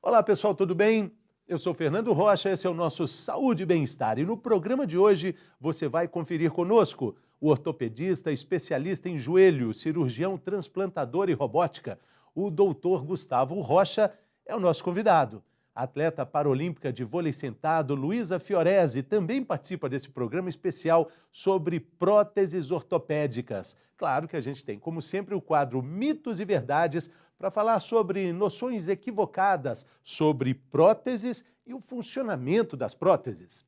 Olá pessoal, tudo bem? Eu sou Fernando Rocha, esse é o nosso Saúde e Bem-Estar e no programa de hoje você vai conferir conosco o ortopedista especialista em joelho, cirurgião transplantador e robótica, o doutor Gustavo Rocha é o nosso convidado. A atleta paralímpica de vôlei sentado, Luísa Fiorese, também participa desse programa especial sobre próteses ortopédicas. Claro que a gente tem, como sempre, o quadro Mitos e Verdades para falar sobre noções equivocadas sobre próteses e o funcionamento das próteses.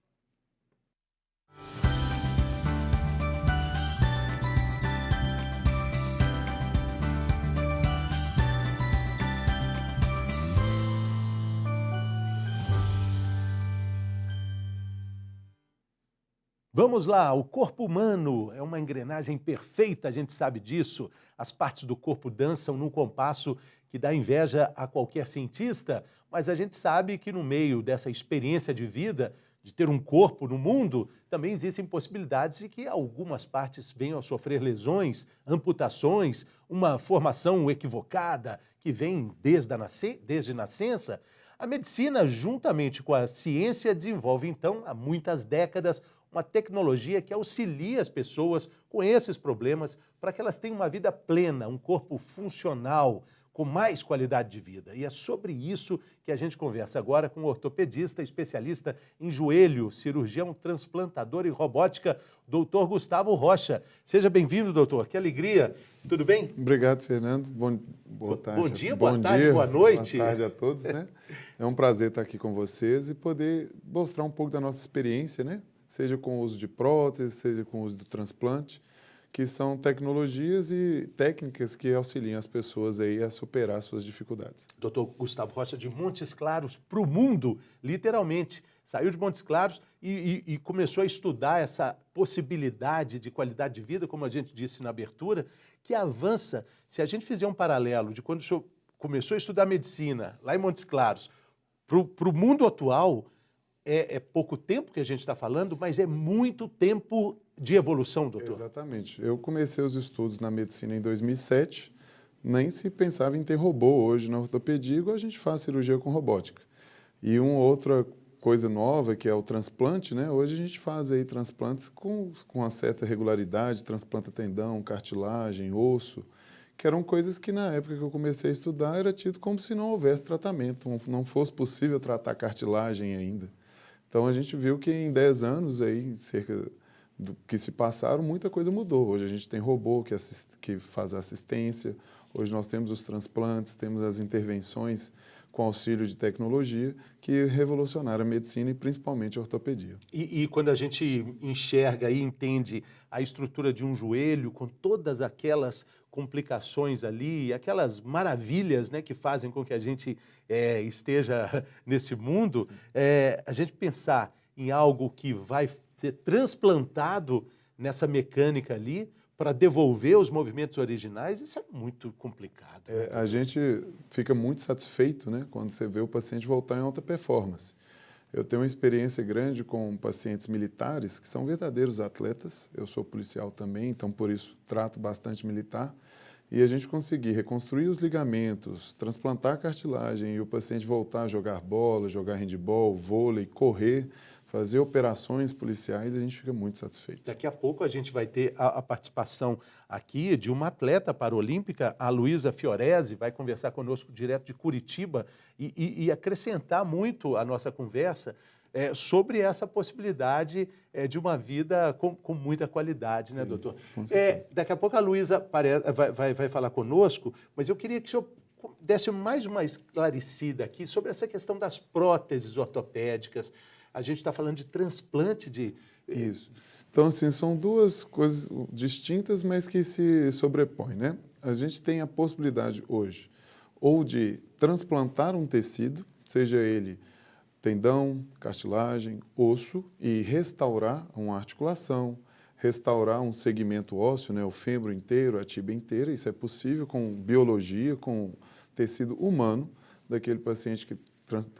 Vamos lá, o corpo humano é uma engrenagem perfeita, a gente sabe disso. As partes do corpo dançam num compasso que dá inveja a qualquer cientista, mas a gente sabe que no meio dessa experiência de vida, de ter um corpo no mundo, também existem possibilidades de que algumas partes venham a sofrer lesões, amputações, uma formação equivocada que vem desde nascença. A medicina, juntamente com a ciência, desenvolve então, há muitas décadas, uma tecnologia que auxilia as pessoas com esses problemas para que elas tenham uma vida plena, um corpo funcional, com mais qualidade de vida. E é sobre isso que a gente conversa agora com o ortopedista, especialista em joelho, cirurgião transplantador e robótica, doutor Gustavo Rocha. Seja bem-vindo, doutor. Que alegria. Tudo bem? Obrigado, Fernando. Boa tarde. Bom dia, boa tarde, boa noite. Boa tarde a todos, né? É um prazer estar aqui com vocês e poder mostrar um pouco da nossa experiência, né? Seja com o uso de prótese, seja com o uso do transplante, que são tecnologias e técnicas que auxiliam as pessoas aí a superar suas dificuldades. Doutor Gustavo Rocha, de Montes Claros para o mundo, literalmente. Saiu de Montes Claros e começou a estudar essa possibilidade de qualidade de vida, como a gente disse na abertura, que avança. Se a gente fizer um paralelo de quando o senhor começou a estudar medicina lá em Montes Claros para o mundo atual, é pouco tempo que a gente está falando, mas é muito tempo de evolução, doutor. Exatamente. Eu comecei os estudos na medicina em 2007, nem se pensava em ter robô hoje na ortopedia, igual a gente faz cirurgia com robótica. E uma outra coisa nova, que é o transplante, né? Hoje a gente faz aí transplantes com uma certa regularidade, transplanta tendão, cartilagem, osso, que eram coisas que na época que eu comecei a estudar era tido como se não houvesse tratamento, não fosse possível tratar cartilagem ainda. Então, a gente viu que em 10 anos, aí, cerca do que se passaram, muita coisa mudou. Hoje a gente tem robô que faz assistência, hoje nós temos os transplantes, temos as intervenções com auxílio de tecnologia que revolucionaram a medicina e principalmente a ortopedia. E quando a gente enxerga e entende a estrutura de um joelho, com todas aquelas complicações ali, aquelas maravilhas, né, que fazem com que a gente esteja nesse mundo, a gente pensar em algo que vai ser transplantado nessa mecânica ali para devolver os movimentos originais, isso é muito complicado. Né? A gente fica muito satisfeito, né, quando você vê o paciente voltar em alta performance. Eu tenho uma experiência grande com pacientes militares que são verdadeiros atletas. Eu sou policial também, então por isso trato bastante militar. E a gente conseguir reconstruir os ligamentos, transplantar a cartilagem e o paciente voltar a jogar bola, jogar handebol, vôlei, correr, fazer operações policiais, a gente fica muito satisfeito. Daqui a pouco a gente vai ter a participação aqui de uma atleta paralímpica, a Luísa Fiorese, vai conversar conosco direto de Curitiba e acrescentar muito a nossa conversa sobre essa possibilidade de uma vida com muita qualidade, né, doutor? Daqui a pouco a Luísa vai falar conosco, mas eu queria que o senhor desse mais uma esclarecida aqui sobre essa questão das próteses ortopédicas. A gente está falando de transplante de... Isso. Então, assim, são duas coisas distintas, mas que se sobrepõem, né? A gente tem a possibilidade hoje ou de transplantar um tecido, seja ele tendão, cartilagem, osso, e restaurar uma articulação, restaurar um segmento ósseo, né? O fêmur inteiro, a tíbia inteira. Isso é possível com biologia, com tecido humano daquele paciente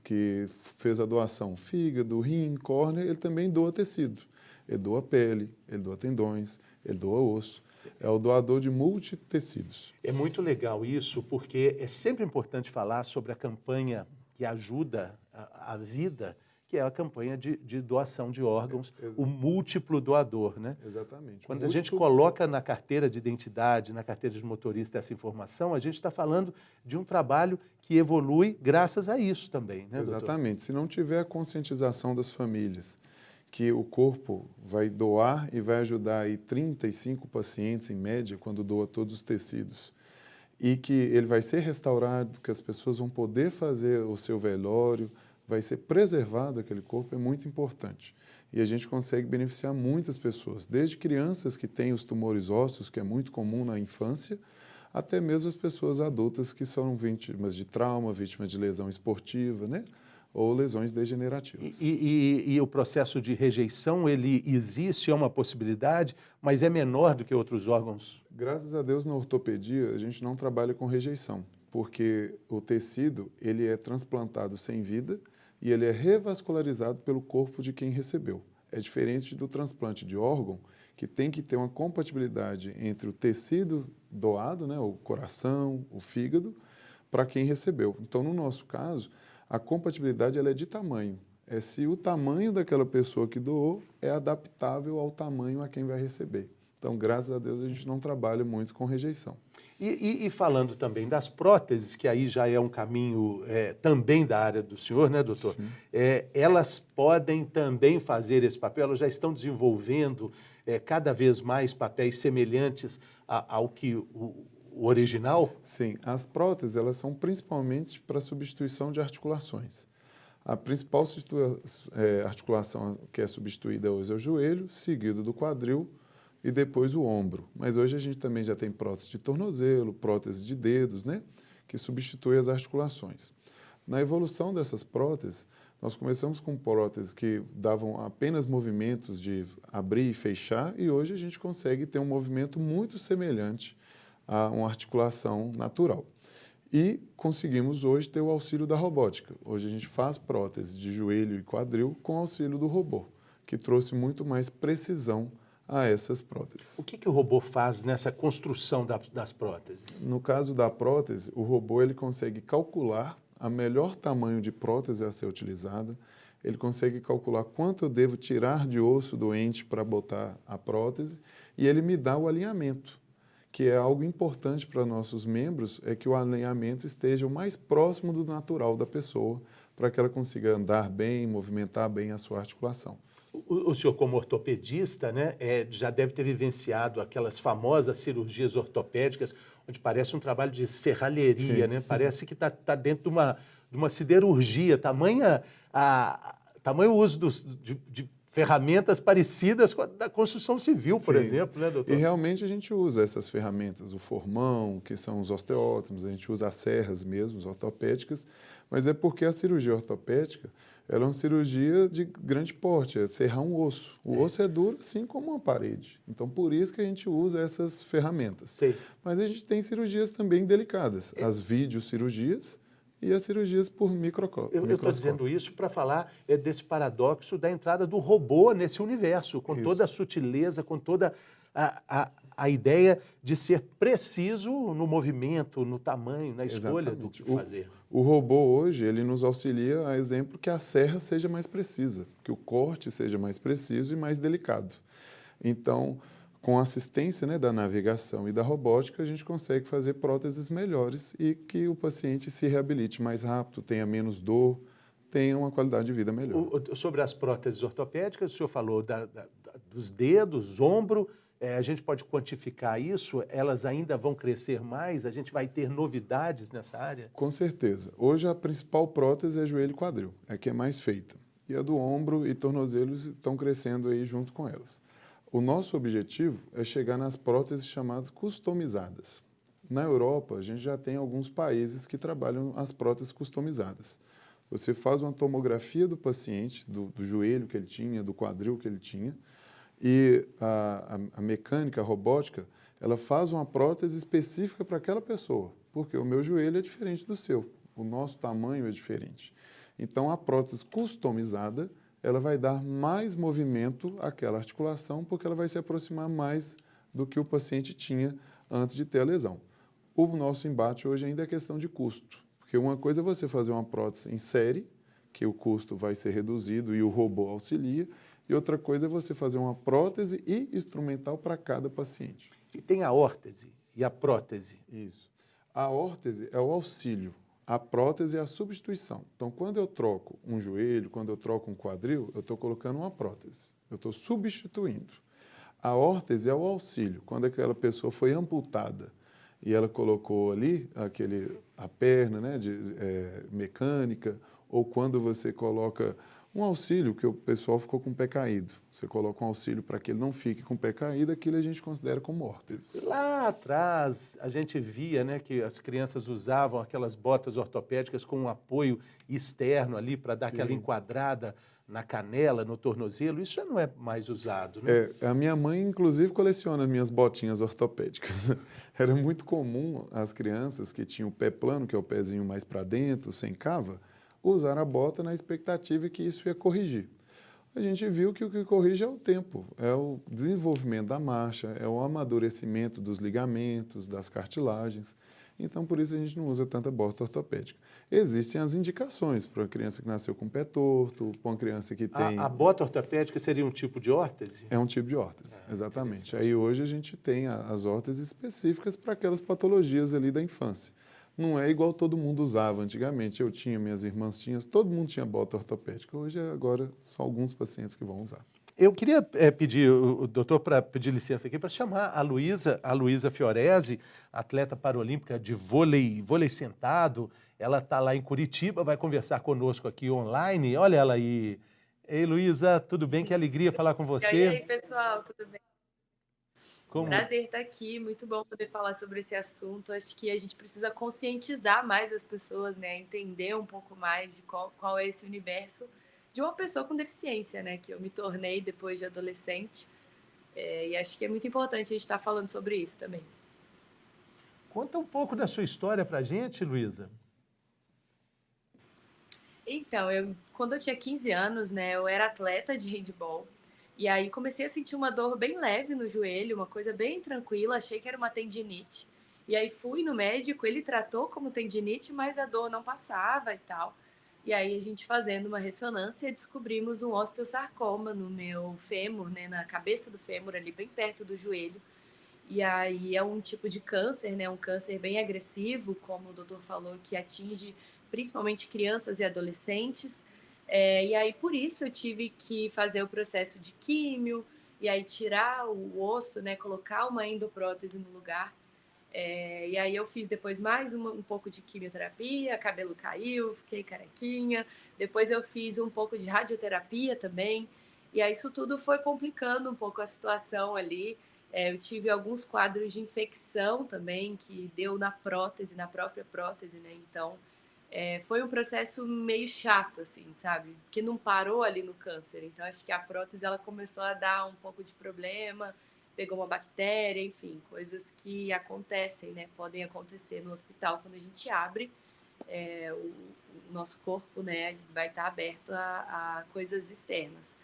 que fez a doação fígado, rim, córnea, ele também doa tecido. Ele doa pele, ele doa tendões, ele doa osso. É o doador de multitecidos. É muito legal isso, porque é sempre importante falar sobre a campanha que ajuda a vida, que é a campanha de doação de órgãos, o múltiplo doador, né? Exatamente. Quando a gente coloca na carteira de identidade, na carteira de motorista essa informação, a gente está falando de um trabalho que evolui graças a isso também, né, doutor? Exatamente. Se não tiver a conscientização das famílias que o corpo vai doar e vai ajudar aí 35 pacientes em média quando doa todos os tecidos, e que ele vai ser restaurado, que as pessoas vão poder fazer o seu velório, vai ser preservado aquele corpo, é muito importante. E a gente consegue beneficiar muitas pessoas, desde crianças que têm os tumores ósseos, que é muito comum na infância, até mesmo as pessoas adultas que são vítimas de trauma, vítimas de lesão esportiva, né? Ou lesões degenerativas. E o processo de rejeição, ele existe, é uma possibilidade, mas é menor do que outros órgãos? Graças a Deus, na ortopedia, a gente não trabalha com rejeição, porque o tecido, ele é transplantado sem vida e ele é revascularizado pelo corpo de quem recebeu. É diferente do transplante de órgão, que tem que ter uma compatibilidade entre o tecido doado, né, o coração, o fígado, para quem recebeu. Então, no nosso caso, a compatibilidade ela é de tamanho. É se o tamanho daquela pessoa que doou é adaptável ao tamanho a quem vai receber. Então, graças a Deus, a gente não trabalha muito com rejeição. E falando também das próteses, que aí já é um caminho também da área do senhor, né, doutor? Elas podem também fazer esse papel, elas já estão desenvolvendo cada vez mais papéis semelhantes ao que o original? Sim, as próteses elas são principalmente para substituição de articulações. A principal articulação que é substituída hoje é o joelho, seguido do quadril e depois o ombro. Mas hoje a gente também já tem prótese de tornozelo, prótese de dedos, né? Que substitui as articulações. Na evolução dessas próteses, nós começamos com próteses que davam apenas movimentos de abrir e fechar e hoje a gente consegue ter um movimento muito semelhante a uma articulação natural. E conseguimos hoje ter o auxílio da robótica. Hoje a gente faz prótese de joelho e quadril com auxílio do robô, que trouxe muito mais precisão a essas próteses. O que o robô faz nessa construção das próteses? No caso da prótese, o robô ele consegue calcular o melhor tamanho de prótese a ser utilizada, ele consegue calcular quanto eu devo tirar de osso doente para botar a prótese e ele me dá o alinhamento, que é algo importante para nossos membros, é que o alinhamento esteja o mais próximo do natural da pessoa, para que ela consiga andar bem, movimentar bem a sua articulação. O senhor, como ortopedista, né, já deve ter vivenciado aquelas famosas cirurgias ortopédicas, onde parece um trabalho de serralheria, né? Parece que está dentro de uma siderurgia, tamanho uso de ferramentas parecidas com a da construção civil, por exemplo, né, doutor? E realmente a gente usa essas ferramentas, o formão, que são os osteótomos, a gente usa as serras mesmo, as ortopédicas, mas é porque a cirurgia ortopédica ela é uma cirurgia de grande porte, é serrar um osso. O osso é duro, assim como uma parede. Então, por isso que a gente usa essas ferramentas. Sei. Mas a gente tem cirurgias também delicadas, as videocirurgias e as cirurgias por microscópio. Eu estou dizendo isso para falar desse paradoxo da entrada do robô nesse universo, com toda a sutileza, com toda a ideia de ser preciso no movimento, no tamanho, na escolha do que fazer. O robô hoje, ele nos auxilia, a exemplo, que a serra seja mais precisa, que o corte seja mais preciso e mais delicado. Então, com a assistência, né, da navegação e da robótica, a gente consegue fazer próteses melhores e que o paciente se reabilite mais rápido, tenha menos dor, tenha uma qualidade de vida melhor. Sobre as próteses ortopédicas, o senhor falou dos dedos, ombro, a gente pode quantificar isso? Elas ainda vão crescer mais? A gente vai ter novidades nessa área? Com certeza. Hoje a principal prótese é joelho e quadril, é a que é mais feita. E a do ombro e tornozelos estão crescendo aí junto com elas. O nosso objetivo é chegar nas próteses chamadas customizadas. Na Europa, a gente já tem alguns países que trabalham as próteses customizadas. Você faz uma tomografia do paciente, do joelho que ele tinha, do quadril que ele tinha, e a mecânica, a robótica, ela faz uma prótese específica para aquela pessoa, porque o meu joelho é diferente do seu, o nosso tamanho é diferente. Então, a prótese customizada, ela vai dar mais movimento àquela articulação, porque ela vai se aproximar mais do que o paciente tinha antes de ter a lesão. O nosso embate hoje ainda é questão de custo, Porque uma coisa é você fazer uma prótese em série, que o custo vai ser reduzido e o robô auxilia, e outra coisa é você fazer uma prótese e instrumental para cada paciente. E tem a órtese e a prótese. Isso. A órtese é o auxílio, a prótese é a substituição. Então, quando eu troco um joelho, quando eu troco um quadril, eu estou colocando uma prótese, eu estou substituindo. A órtese é o auxílio, quando aquela pessoa foi amputada e ela colocou ali a perna, né, mecânica, ou quando você coloca um auxílio, que o pessoal ficou com o pé caído. Você coloca um auxílio para que ele não fique com o pé caído, aquilo a gente considera como órtese. Lá atrás, a gente via, né, que as crianças usavam aquelas botas ortopédicas com um apoio externo ali para dar aquela enquadrada na canela, no tornozelo. Isso já não é mais usado, né? A minha mãe, inclusive, coleciona as minhas botinhas ortopédicas. Era muito comum as crianças que tinham o pé plano, que é o pezinho mais para dentro, sem cava, usar a bota na expectativa que isso ia corrigir. A gente viu que o que corrige é o tempo, é o desenvolvimento da marcha, é o amadurecimento dos ligamentos, das cartilagens. Então, por isso a gente não usa tanta bota ortopédica. Existem as indicações para uma criança que nasceu com o pé torto, para uma criança que tem... A bota ortopédica seria um tipo de órtese? É um tipo de órtese, exatamente. Aí hoje a gente tem as órteses específicas para aquelas patologias ali da infância. Não é igual todo mundo usava antigamente. Eu tinha, minhas irmãs tinham, todo mundo tinha bota ortopédica. Hoje, agora, só alguns pacientes que vão usar. Eu queria pedir, o doutor, para pedir licença aqui, para chamar a Luísa Fiorese, atleta paralímpica de vôlei sentado. Ela está lá em Curitiba, vai conversar conosco aqui online. Olha ela aí. Ei, Luísa, tudo bem? Que alegria falar com você. E aí, pessoal, tudo bem? Como... Prazer estar aqui, muito bom poder falar sobre esse assunto. Acho que a gente precisa conscientizar mais as pessoas, né? Entender um pouco mais de qual é esse universo de uma pessoa com deficiência, né? Que eu me tornei depois de adolescente. E acho que é muito importante a gente estar falando sobre isso também. Conta um pouco da sua história pra gente, Luísa. Então, quando eu tinha 15 anos, né? Eu era atleta de handball. E aí comecei a sentir uma dor bem leve no joelho, uma coisa bem tranquila, achei que era uma tendinite. E aí fui no médico, ele tratou como tendinite, mas a dor não passava e tal. E aí a gente fazendo uma ressonância, descobrimos um osteosarcoma no meu fêmur, né, na cabeça do fêmur, ali bem perto do joelho. E aí é um tipo de câncer, né, um câncer bem agressivo, como o doutor falou, que atinge principalmente crianças e adolescentes. E aí, por isso, eu tive que fazer o processo de químio, e aí tirar o osso, né, colocar uma endoprótese no lugar. E aí eu fiz depois mais um pouco de quimioterapia, cabelo caiu, fiquei carequinha. Depois eu fiz um pouco de radioterapia também. E aí isso tudo foi complicando um pouco a situação ali. Eu tive alguns quadros de infecção também, que deu na prótese, na própria prótese, né? Então... foi um processo meio chato, assim, sabe? Que não parou ali no câncer. Então, acho que a prótese, ela começou a dar um pouco de problema, pegou uma bactéria, enfim, coisas que acontecem, né? Podem acontecer no hospital quando a gente abre. O nosso corpo, né, vai estar aberto a coisas externas.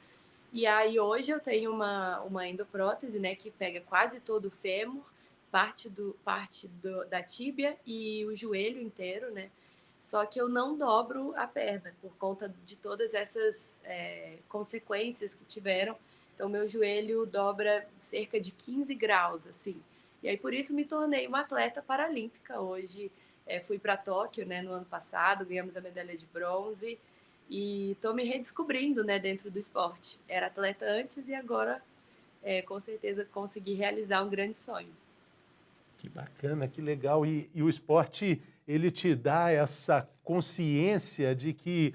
E aí, hoje eu tenho uma endoprótese, né, que pega quase todo o fêmur, parte da tíbia e o joelho inteiro, né? Só que eu não dobro a perna por conta de todas essas consequências que tiveram. Então, meu joelho dobra cerca de 15 graus, assim. E aí, por isso, me tornei uma atleta paralímpica. Hoje, fui para Tóquio, né, no ano passado, ganhamos a medalha de bronze. E estou me redescobrindo, né, dentro do esporte. Era atleta antes e agora, com certeza, consegui realizar um grande sonho. Que bacana, que legal. E o esporte, ele te dá essa consciência de que,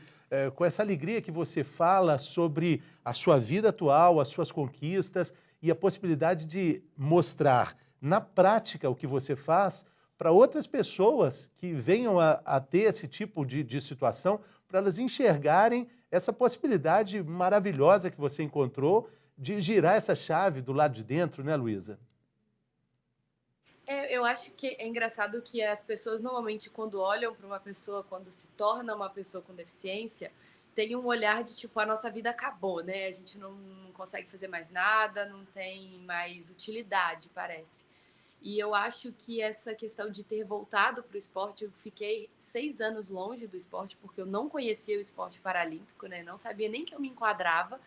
com essa alegria que você fala sobre a sua vida atual, as suas conquistas e a possibilidade de mostrar na prática o que você faz para outras pessoas que venham a ter esse tipo de situação, para elas enxergarem essa possibilidade maravilhosa que você encontrou de girar essa chave do lado de dentro, né, Luísa? Eu acho que é engraçado que as pessoas normalmente quando olham para uma pessoa, quando se torna uma pessoa com deficiência, tem um olhar de tipo, a nossa vida acabou, né? A gente não consegue fazer mais nada, não tem mais utilidade, parece. E eu acho que essa questão de ter voltado para o esporte, eu fiquei 6 anos longe do esporte, porque eu não conhecia o esporte paralímpico, né? Não sabia nem que eu me enquadrava.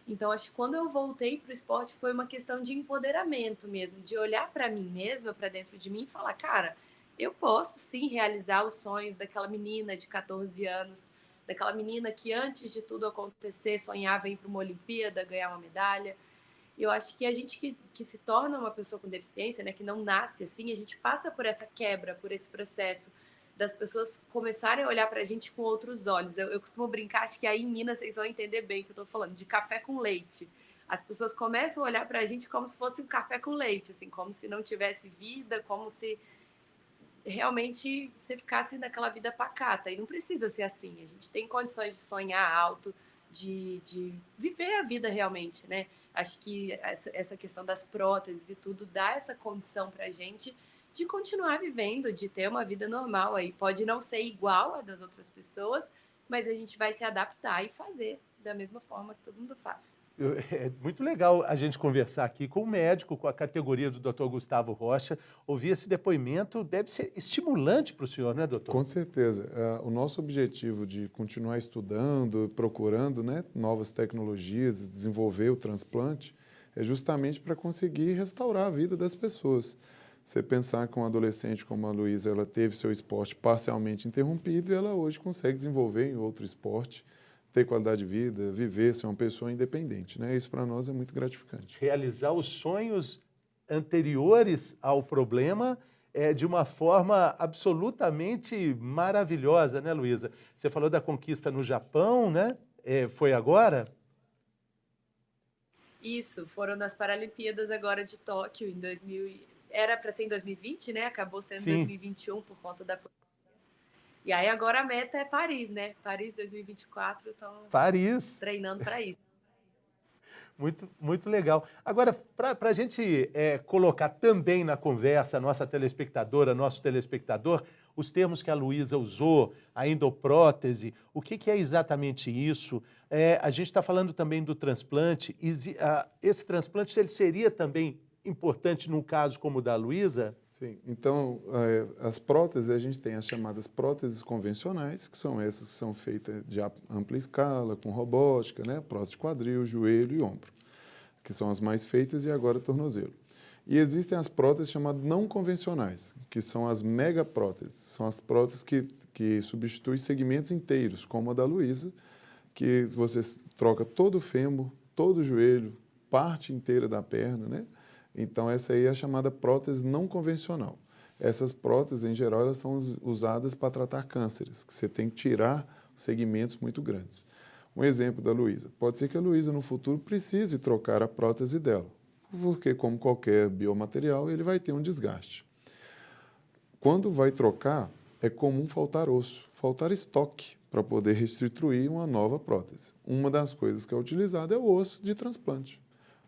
Então, acho que quando eu voltei para o esporte foi uma questão de empoderamento mesmo, de olhar para mim mesma, para dentro de mim e falar, cara, eu posso sim realizar os sonhos daquela menina de 14 anos, daquela menina que antes de tudo acontecer sonhava em ir para uma Olimpíada, ganhar uma medalha. Eu acho que a gente que se torna uma pessoa com deficiência, né, que não nasce assim, a gente passa por essa quebra, por esse processo das pessoas começarem a olhar para a gente com outros olhos. Eu costumo brincar, acho que aí em Minas vocês vão entender bem o que eu estou falando, de café com leite. As pessoas começam a olhar para a gente como se fosse um café com leite, assim, como se não tivesse vida, como se realmente você ficasse naquela vida pacata. E não precisa ser assim. A gente tem condições de sonhar alto, de viver a vida realmente, né? Acho que essa questão das próteses e tudo dá essa condição pra gente de continuar vivendo, de ter uma vida normal aí. Pode não ser igual a das outras pessoas, mas a gente vai se adaptar e fazer da mesma forma que todo mundo faz. É muito legal a gente conversar aqui com o médico, com a categoria do Dr. Gustavo Rocha. Ouvir esse depoimento deve ser estimulante para o senhor, né, doutor? Com certeza. O nosso objetivo de continuar estudando, procurando, né, novas tecnologias, desenvolver o transplante, é justamente para conseguir restaurar a vida das pessoas. Você pensar que uma adolescente como a Luísa, ela teve seu esporte parcialmente interrompido e ela hoje consegue desenvolver em outro esporte, ter qualidade de vida, viver, ser uma pessoa independente, né? Isso para nós é muito gratificante. Realizar os sonhos anteriores ao problema de uma forma absolutamente maravilhosa, né, Luísa? Você falou da conquista no Japão, né? Foi agora? Isso, foram nas Paralimpíadas agora de Tóquio em 2000. Era para ser em 2020, né? Acabou sendo Sim. 2021 por conta da. E aí agora a meta é Paris, né? Paris 2024, estão Paris. treinando para isso. Muito, muito legal. Agora, para a gente colocar também na conversa, a nossa telespectadora, nosso telespectador, os termos que a Luísa usou, a endoprótese, o que é exatamente isso? A gente está falando também do transplante. Esse transplante ele seria também importante num caso como o da Luísa? Sim, então as próteses, a gente tem as chamadas próteses convencionais, que são essas que são feitas de ampla escala, com robótica, né? Prótese de quadril, joelho e ombro, que são as mais feitas e agora tornozelo. E existem as próteses chamadas não convencionais, que são as megapróteses, são as próteses que substituem segmentos inteiros, como a da Luísa, que você troca todo o fêmur, todo o joelho, parte inteira da perna, né? Então, essa aí é a chamada prótese não convencional. Essas próteses, em geral, elas são usadas para tratar cânceres, que você tem que tirar segmentos muito grandes. Um exemplo da Luísa. Pode ser que a Luísa, no futuro, precise trocar a prótese dela, porque, como qualquer biomaterial, ele vai ter um desgaste. Quando vai trocar, é comum faltar osso, faltar estoque, para poder restituir uma nova prótese. Uma das coisas que é utilizada é o osso de transplante.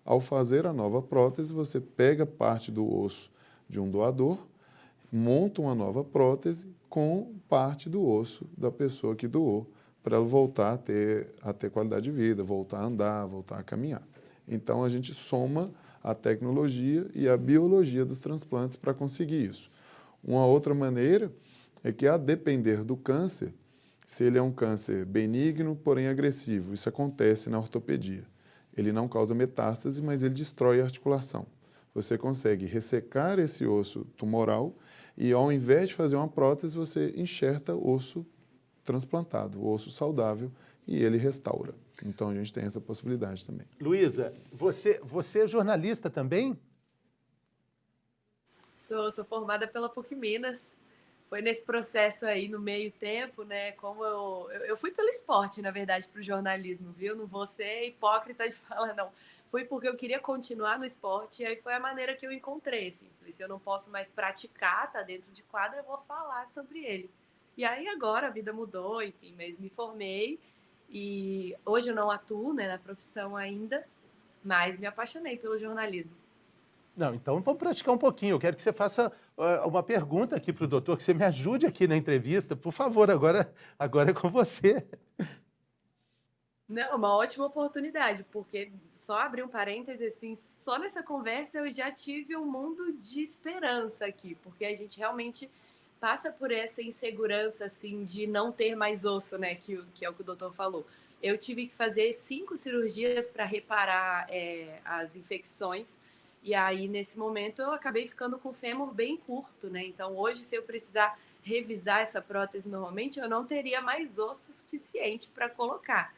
Ao fazer a nova prótese, você pega parte do osso de um doador, monta uma nova prótese com parte do osso da pessoa que doou, para ela voltar a ter qualidade de vida, voltar a andar, voltar a caminhar. Então, a gente soma a tecnologia e a biologia dos transplantes para conseguir isso. Uma outra maneira é que, a depender do câncer, se ele é um câncer benigno, porém agressivo, isso acontece na ortopedia. Ele não causa metástase, mas ele destrói a articulação. Você consegue ressecar esse osso tumoral e, ao invés de fazer uma prótese, você enxerta osso transplantado, osso saudável, e ele restaura. Então, a gente tem essa possibilidade também. Luísa, você é jornalista também? Sou formada pela PUC Minas. Foi nesse processo aí, no meio tempo, né? Como eu fui pelo esporte, na verdade, para o jornalismo, viu? Não vou ser hipócrita de falar, não. Fui porque eu queria continuar no esporte e aí foi a maneira que eu encontrei, assim. Falei, se eu não posso mais praticar, tá dentro de quadra, eu vou falar sobre ele. E aí agora a vida mudou, enfim, mas me formei e hoje eu não atuo, né, na profissão ainda, mas me apaixonei pelo jornalismo. Não, então vamos praticar um pouquinho. Eu quero que você faça uma pergunta aqui para o doutor, que você me ajude aqui na entrevista. Por favor, agora é com você. Não, uma ótima oportunidade, porque só abrir um parêntese, assim, só nessa conversa eu já tive um mundo de esperança aqui, porque a gente realmente passa por essa insegurança, assim, de não ter mais osso, né, que é o que o doutor falou. Eu tive que fazer 5 cirurgias para reparar as infecções, e aí, nesse momento, eu acabei ficando com o fêmur bem curto, né, então hoje, se eu precisar revisar essa prótese normalmente, eu não teria mais osso suficiente para colocar.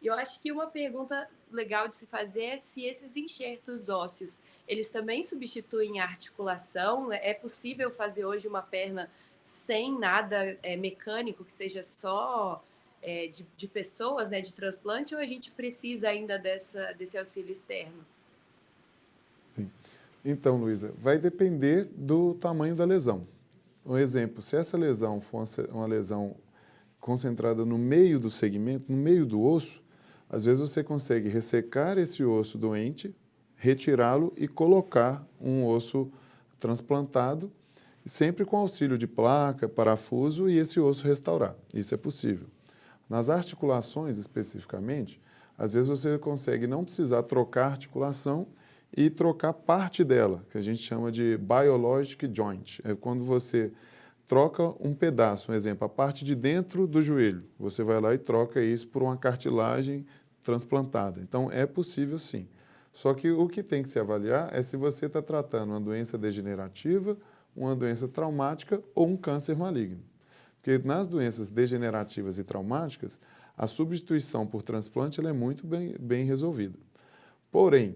E eu acho que uma pergunta legal de se fazer é se esses enxertos ósseos, eles também substituem a articulação? É possível fazer hoje uma perna sem nada mecânico, que seja só de pessoas, né, de transplante, ou a gente precisa ainda desse auxílio externo? Sim. Então, Luísa, vai depender do tamanho da lesão. Um exemplo, se essa lesão for uma lesão concentrada no meio do segmento, no meio do osso, às vezes você consegue ressecar esse osso doente, retirá-lo e colocar um osso transplantado, sempre com auxílio de placa, parafuso e esse osso restaurar. Isso é possível. Nas articulações, especificamente, às vezes você consegue não precisar trocar a articulação e trocar parte dela, que a gente chama de biologic joint. É quando você troca um pedaço, um exemplo, a parte de dentro do joelho. Você vai lá e troca isso por uma cartilagem transplantada. Então, é possível sim. Só que o que tem que se avaliar é se você está tratando uma doença degenerativa, uma doença traumática ou um câncer maligno. Porque nas doenças degenerativas e traumáticas, a substituição por transplante ela é muito bem resolvida. Porém,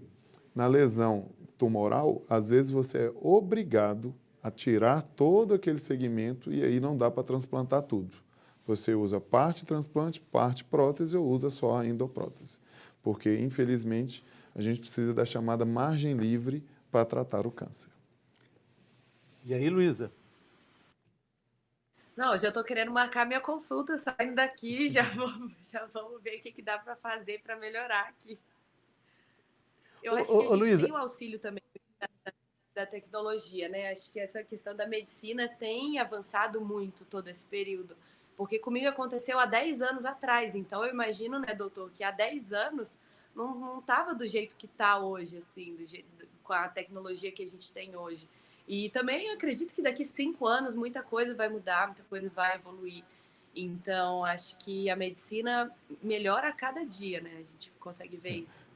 na lesão tumoral, às vezes você é obrigado a tirar todo aquele segmento e aí não dá para transplantar tudo. Você usa parte transplante, parte prótese ou usa só a endoprótese. Porque, infelizmente, a gente precisa da chamada margem livre para tratar o câncer. E aí, Luísa? Não, eu já estou querendo marcar minha consulta saindo daqui, já vamos ver o que dá para fazer para melhorar aqui. Eu acho que a Ô, gente tem Luísa, o auxílio também da tecnologia, né? Acho que essa questão da medicina tem avançado muito todo esse período. Porque comigo aconteceu há 10 anos atrás. Então eu imagino, né, doutor, que há 10 anos não estava do jeito que está hoje, assim, com a tecnologia que a gente tem hoje. E também acredito que daqui 5 anos muita coisa vai mudar, muita coisa vai evoluir. Então, acho que a medicina melhora a cada dia, né? A gente consegue ver isso.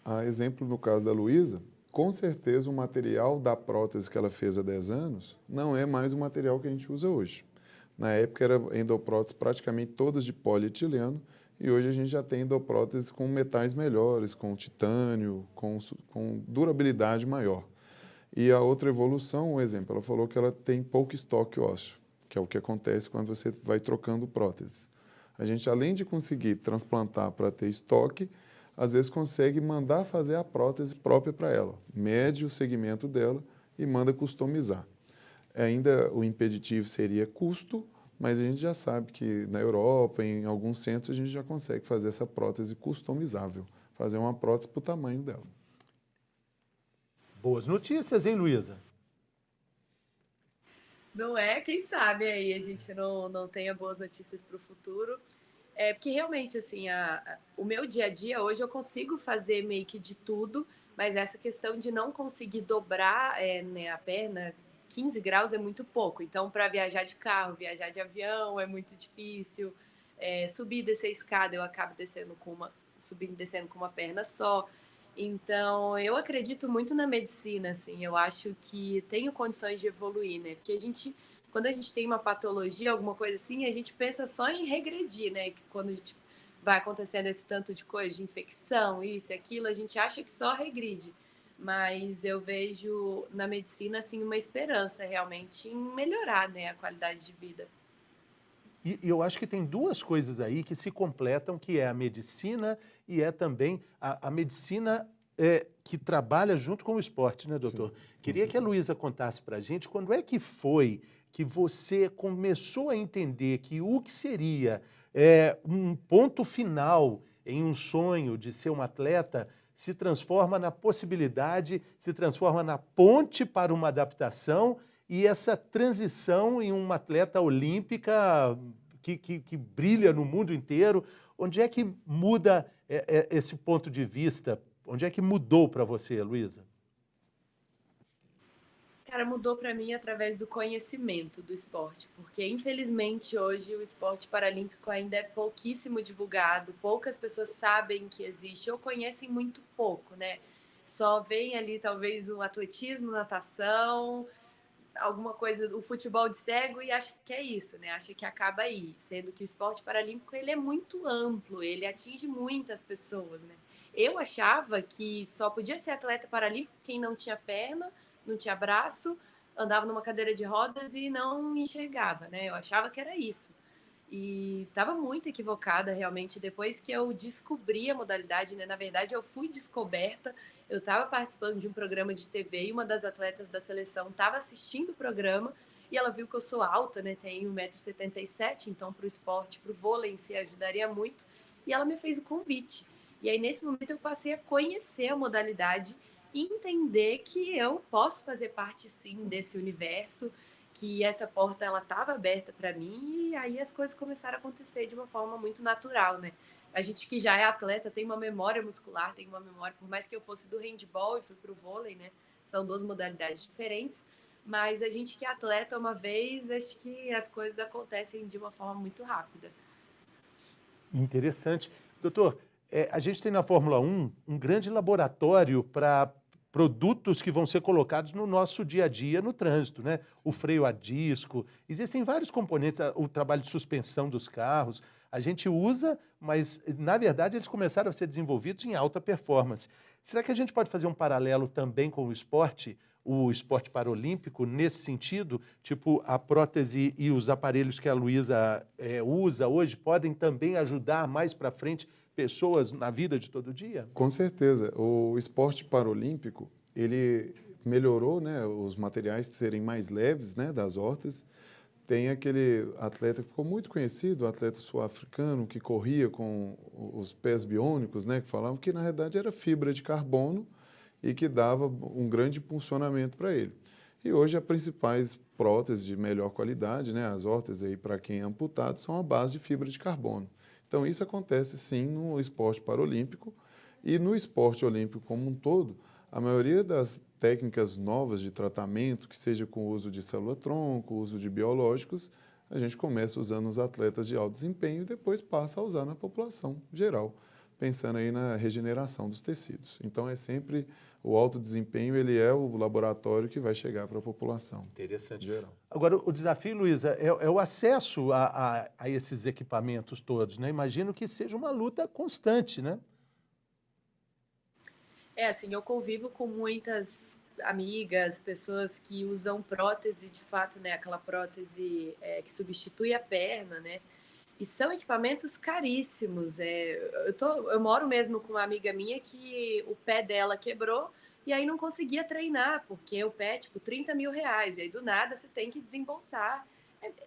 A exemplo no caso da Luísa, com certeza o material da prótese que ela fez há 10 anos não é mais o material que a gente usa hoje. Na época era endoprótese praticamente todas de polietileno e hoje a gente já tem endopróteses com metais melhores, com titânio, com durabilidade maior. E a outra evolução, um exemplo, ela falou que ela tem pouco estoque ósseo, que é o que acontece quando você vai trocando prótese. A gente, além de conseguir transplantar para ter estoque, às vezes consegue mandar fazer a prótese própria para ela, mede o segmento dela e manda customizar. Ainda o impeditivo seria custo, mas a gente já sabe que na Europa, em alguns centros, a gente já consegue fazer essa prótese customizável, fazer uma prótese para o tamanho dela. boas notícias, hein, Luísa? Não é? Quem sabe aí a gente não tenha boas notícias para o futuro. É porque realmente, assim, o meu dia a dia hoje eu consigo fazer meio que de tudo, mas essa questão de não conseguir dobrar né, a perna 15 graus é muito pouco. Então, para viajar de carro, viajar de avião é muito difícil. Subir e descer a escada eu acabo subindo e descendo com uma perna só. Então, eu acredito muito na medicina, assim, eu acho que tenho condições de evoluir, né? Porque quando a gente tem uma patologia, alguma coisa assim, a gente pensa só em regredir, né? Que quando a gente vai acontecendo esse tanto de coisa, de infecção, isso e aquilo, a gente acha que só regride. Mas eu vejo na medicina, assim, uma esperança realmente em melhorar, né, a qualidade de vida. E eu acho que tem duas coisas aí que se completam, que é a medicina e é também a medicina que trabalha junto com o esporte, né, doutor? Sim, com Queria que a certeza. Luísa contasse para a gente quando é que foi que você começou a entender que o que seria um ponto final em um sonho de ser um atleta se transforma na possibilidade, se transforma na ponte para uma adaptação e essa transição em uma atleta olímpica que brilha no mundo inteiro. Onde é que muda esse ponto de vista? Onde é que mudou para você, Luísa? Cara, mudou para mim através do conhecimento do esporte, porque infelizmente hoje o esporte paralímpico ainda é pouquíssimo divulgado, poucas pessoas sabem que existe ou conhecem muito pouco, né? Só veem ali talvez o atletismo, natação, alguma coisa, o futebol de cego e acha que é isso, né? Acha que acaba aí, sendo que o esporte paralímpico ele é muito amplo, ele atinge muitas pessoas, né? Eu achava que só podia ser atleta paralímpico quem não tinha perna, não tinha braço, andava numa cadeira de rodas e não enxergava, né? Eu achava que era isso. E estava muito equivocada, realmente, depois que eu descobri a modalidade, né? Na verdade, eu fui descoberta. Eu estava participando de um programa de TV e uma das atletas da seleção estava assistindo o programa e ela viu que eu sou alta, né? Tenho 1,77 m, então para o esporte, para o vôlei em si, ajudaria muito. E ela me fez o convite. E aí, nesse momento, eu passei a conhecer a modalidade e entender que eu posso fazer parte, sim, desse universo, que essa porta ela estava aberta para mim e aí as coisas começaram a acontecer de uma forma muito natural, né? A gente que já é atleta tem uma memória muscular, tem uma memória, por mais que eu fosse do handball e fui para o vôlei, né? São duas modalidades diferentes, mas a gente que é atleta uma vez, acho que as coisas acontecem de uma forma muito rápida. Interessante. Doutor, a gente tem na Fórmula 1 um grande laboratório para produtos que vão ser colocados no nosso dia a dia no trânsito, né? O freio a disco, existem vários componentes, o trabalho de suspensão dos carros, a gente usa, mas na verdade eles começaram a ser desenvolvidos em alta performance. Será que a gente pode fazer um paralelo também com o esporte paralímpico, nesse sentido? Tipo, a prótese e os aparelhos que a Luísa usa hoje podem também ajudar mais para frente pessoas na vida de todo dia? Com certeza. O esporte paralímpico, ele melhorou, né, os materiais serem mais leves, né, das hortas. Tem aquele atleta que ficou muito conhecido, o atleta sul-africano, que corria com os pés biônicos, né, que falavam que, na verdade, era fibra de carbono e que dava um grande impulsionamento para ele. E hoje, as principais próteses de melhor qualidade, né, as órteses aí para quem é amputado, são a base de fibra de carbono. Então, isso acontece sim no esporte paralímpico e no esporte olímpico como um todo. A maioria das técnicas novas de tratamento, que seja com o uso de célula-tronco, uso de biológicos, a gente começa usando os atletas de alto desempenho e depois passa a usar na população geral, pensando aí na regeneração dos tecidos. Então, é sempre o alto desempenho, ele é o laboratório que vai chegar para a população. Interessante. Geral. Agora, o desafio, Luísa, é o acesso a esses equipamentos todos, né? Imagino que seja uma luta constante, né? Assim, eu convivo com muitas amigas, pessoas que usam prótese, de fato, né? Aquela prótese que substitui a perna, né? E são equipamentos caríssimos. Eu moro mesmo com uma amiga minha que o pé dela quebrou e aí não conseguia treinar, porque o pé é tipo R$ 30.000. E aí do nada você tem que desembolsar.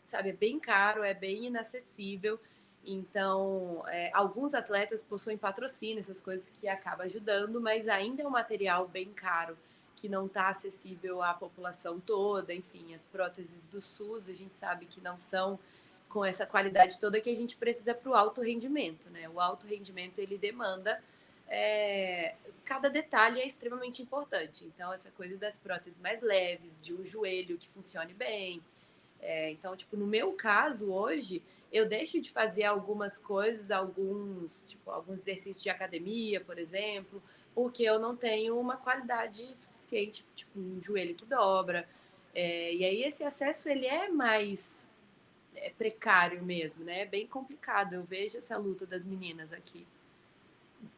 Sabe, é bem caro, é bem inacessível. Então, alguns atletas possuem patrocínio, essas coisas que acabam ajudando, mas ainda é um material bem caro, que não está acessível à população toda. Enfim, as próteses do SUS, a gente sabe que não são com essa qualidade toda que a gente precisa para o alto rendimento, né? O alto rendimento, ele demanda... cada detalhe é extremamente importante. Então, essa coisa das próteses mais leves, de um joelho que funcione bem. Então, tipo, no meu caso, hoje, eu deixo de fazer algumas coisas, alguns exercícios de academia, por exemplo, porque eu não tenho uma qualidade suficiente, tipo, um joelho que dobra. E aí esse acesso, ele é mais precário mesmo, né? É bem complicado. Eu vejo essa luta das meninas aqui.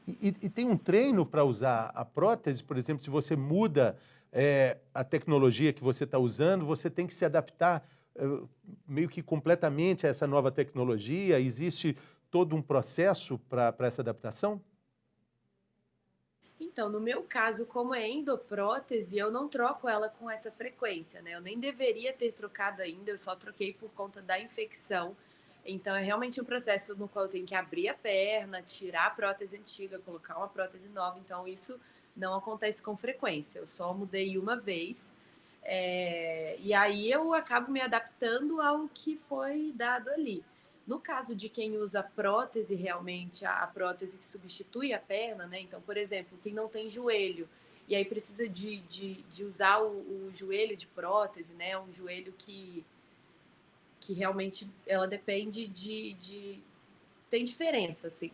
E tem um treino para usar a prótese, por exemplo, se você muda a tecnologia que você está usando, você tem que se adaptar meio que completamente a essa nova tecnologia? Existe todo um processo para essa adaptação? Então, no meu caso, como é endoprótese, eu não troco ela com essa frequência, né? Eu nem deveria ter trocado ainda, eu só troquei por conta da infecção. Então, é realmente um processo no qual eu tenho que abrir a perna, tirar a prótese antiga, colocar uma prótese nova. Então, isso não acontece com frequência. Eu só mudei uma vez. E aí eu acabo me adaptando ao que foi dado ali. No caso de quem usa prótese, realmente, a prótese que substitui a perna, né? Então, por exemplo, quem não tem joelho, e aí precisa de usar o joelho de prótese, né? Um joelho que realmente ela depende tem diferença, assim.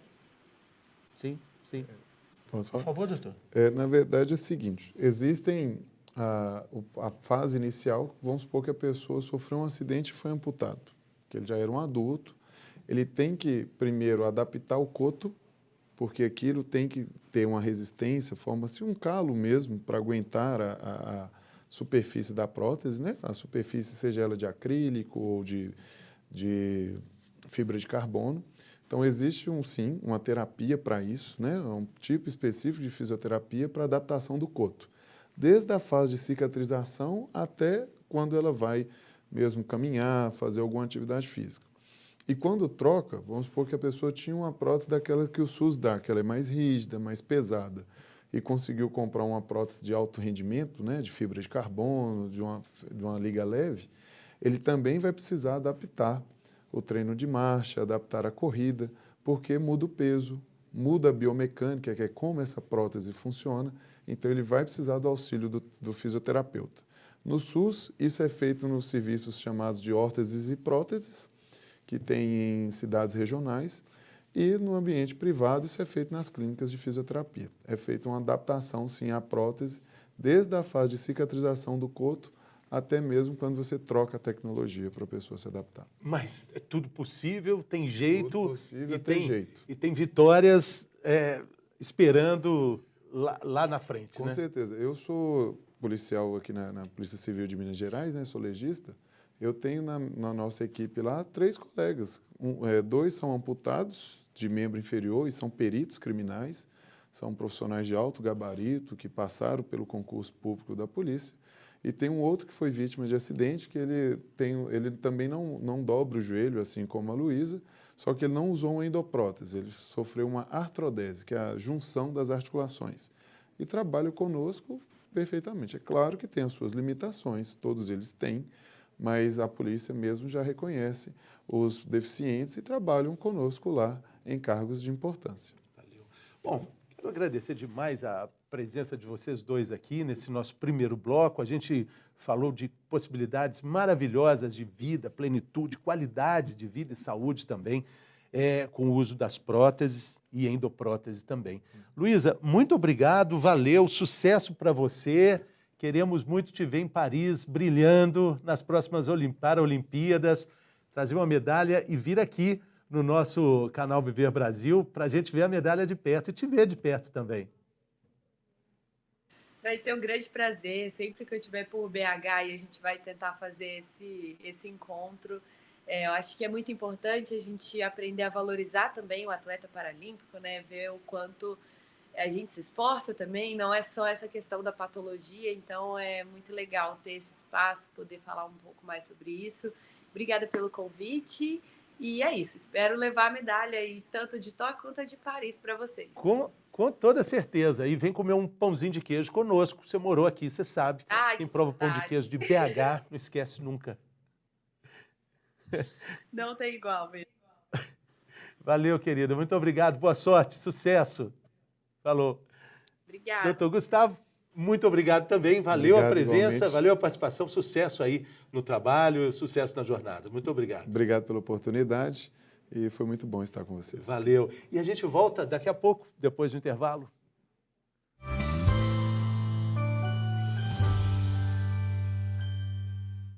Sim, sim. Posso Por falar? favor, doutor. Na verdade é o seguinte, existem a fase inicial, vamos supor que a pessoa sofreu um acidente e foi amputado, que ele já era um adulto, ele tem que primeiro adaptar o coto, porque aquilo tem que ter uma resistência, forma-se um calo mesmo para aguentar a superfície da prótese, né? A superfície, seja ela de acrílico ou de fibra de carbono. Então, existe sim, uma terapia para isso, né? Um tipo específico de fisioterapia para adaptação do coto. Desde a fase de cicatrização até quando ela vai mesmo caminhar, fazer alguma atividade física. E quando troca, vamos supor que a pessoa tinha uma prótese daquela que o SUS dá, que ela é mais rígida, mais pesada, e conseguiu comprar uma prótese de alto rendimento, né, de fibra de carbono, de uma liga leve, ele também vai precisar adaptar o treino de marcha, adaptar a corrida, porque muda o peso, muda a biomecânica, que é como essa prótese funciona, então ele vai precisar do auxílio do fisioterapeuta. No SUS, isso é feito nos serviços chamados de órteses e próteses, que tem em cidades regionais, e no ambiente privado isso é feito nas clínicas de fisioterapia. É feita uma adaptação, sim, à prótese, desde a fase de cicatrização do coto, até mesmo quando você troca a tecnologia para a pessoa se adaptar. Mas é tudo possível, tem jeito. Tudo possível, tem jeito. E tem vitórias esperando lá na frente, Com né? certeza. Eu sou policial aqui na Polícia Civil de Minas Gerais, né? Sou legista. Eu tenho na nossa equipe lá 3 colegas. 2 são amputados de membro inferior e são peritos criminais. São profissionais de alto gabarito que passaram pelo concurso público da polícia. E tem um outro que foi vítima de acidente, que ele também não dobra o joelho, assim como a Luísa, só que ele não usou uma endoprótese, ele sofreu uma artrodese, que é a junção das articulações. E trabalha conosco perfeitamente. É claro que tem as suas limitações, todos eles têm, mas a polícia mesmo já reconhece os deficientes e trabalham conosco lá em cargos de importância. Valeu. Bom, quero agradecer demais a presença de vocês dois aqui nesse nosso primeiro bloco. A gente falou de possibilidades maravilhosas de vida, plenitude, qualidade de vida e saúde também, com o uso das próteses e endopróteses também. Luísa, muito obrigado, valeu, sucesso para você. Queremos muito te ver em Paris, brilhando nas próximas Paralimpíadas, trazer uma medalha e vir aqui no nosso canal Viver Brasil para a gente ver a medalha de perto e te ver de perto também. Vai ser um grande prazer, sempre que eu estiver por BH e a gente vai tentar fazer esse encontro. Eu acho que é muito importante a gente aprender a valorizar também o atleta paralímpico, né? Ver o quanto a gente se esforça também, não é só essa questão da patologia, então é muito legal ter esse espaço, poder falar um pouco mais sobre isso. Obrigada pelo convite e é isso, espero levar a medalha aí, tanto de Tóquio quanto de Paris para vocês. Com toda certeza, e vem comer um pãozinho de queijo conosco, você morou aqui, você sabe. Ai, quem que prova o pão de saudade. queijo de BH, não esquece nunca. Não tem igual mesmo. Valeu, querida, muito obrigado, boa sorte, sucesso. Falou. Obrigada. Doutor Gustavo, muito obrigado também. Valeu a presença, igualmente. valeu a participação. Sucesso aí no trabalho, sucesso na jornada. Muito obrigado. Obrigado pela oportunidade e foi muito bom estar com vocês. Valeu. E a gente volta daqui a pouco, depois do intervalo.